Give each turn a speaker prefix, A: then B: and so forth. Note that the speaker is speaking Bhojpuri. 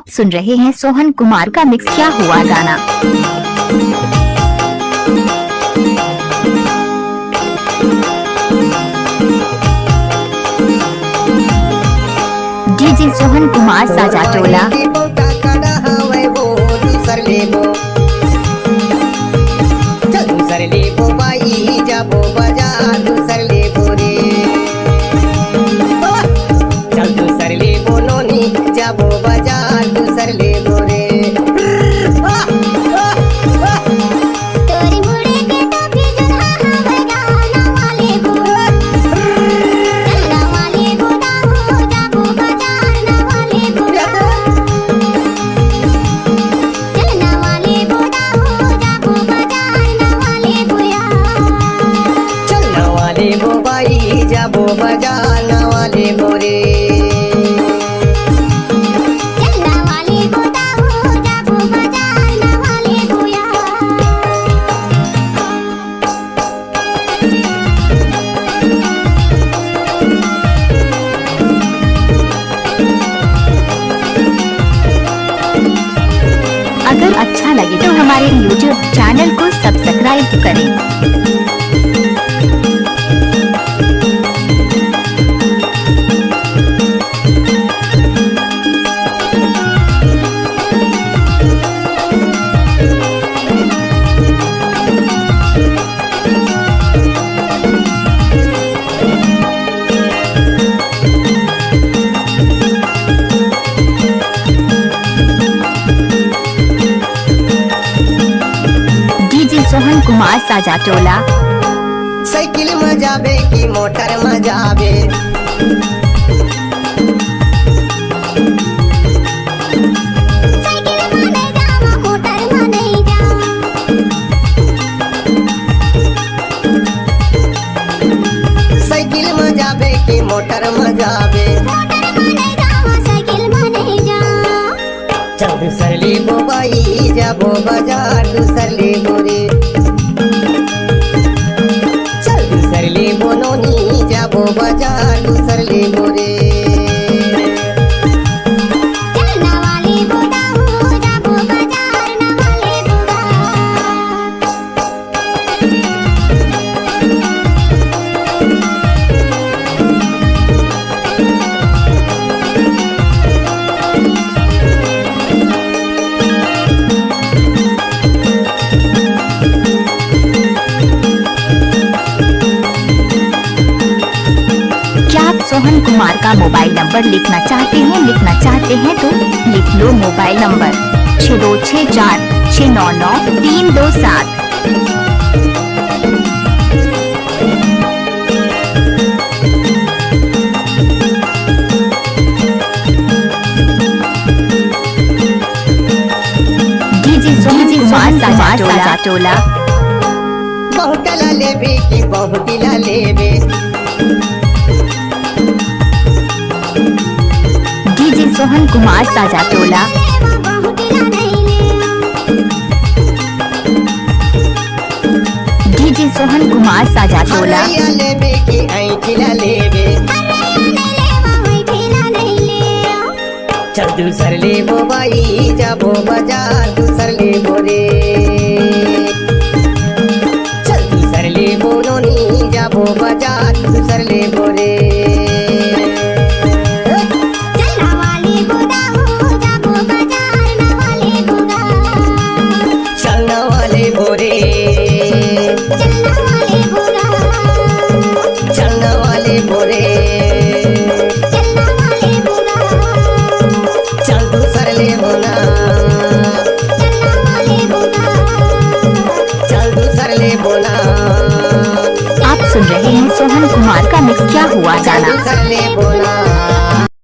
A: आप सुन रहे हैं सोहन कुमार का मिक्स क्या हुआ गाना। डीजे सोहन कुमार साजा टोला।
B: जाबो बजाना वाले बोरे
C: चलना वाले बोदाओ जाबो बजाना वाले बोया।
A: अगर अच्छा लगे तो हमारे YouTube चैनल को सब्सक्राइब करें। सोहन कुमार साजा टोला।
B: साइकिल में जाबे की मोटर में जाबे
C: साइकिल में नहीं जावा मोटर में नहीं जा।
B: साइकिल में जाबे की मोटर में जाबे
C: मोटर में नहीं जावा साइकिल में नहीं जा।
B: चल दूसरली बोबाई जाबो बाजार दूसरली बोरे बोनोनी जाबो बाजार दूसरले बोरे
C: चलना वाले बोदाओ जाबो बजाना वाले बोदा।
A: सोहन कुमार का मोबाइल नंबर लिखना चाहते हैं तो लिख लो mobile number 6264699327। DJ Sohan Kumar Saja Tola.
B: बहुतला लेबे की बहुतला लेबे
A: डीजे सोहन कुमार साजा टोला। डीजे सोहन कुमार साजा टोला।
B: लेबे की ऐठिला लेबे चल दूसर ले बोबाई जाबो बाजार दूसर ले बोरे चल दूसर ले बोनोनी जाबो बाजार दूसर ले बोरे
A: आप सुन रहे हैं सोहन कुमार का मिक्स क्या हुआ गाना।
B: बोला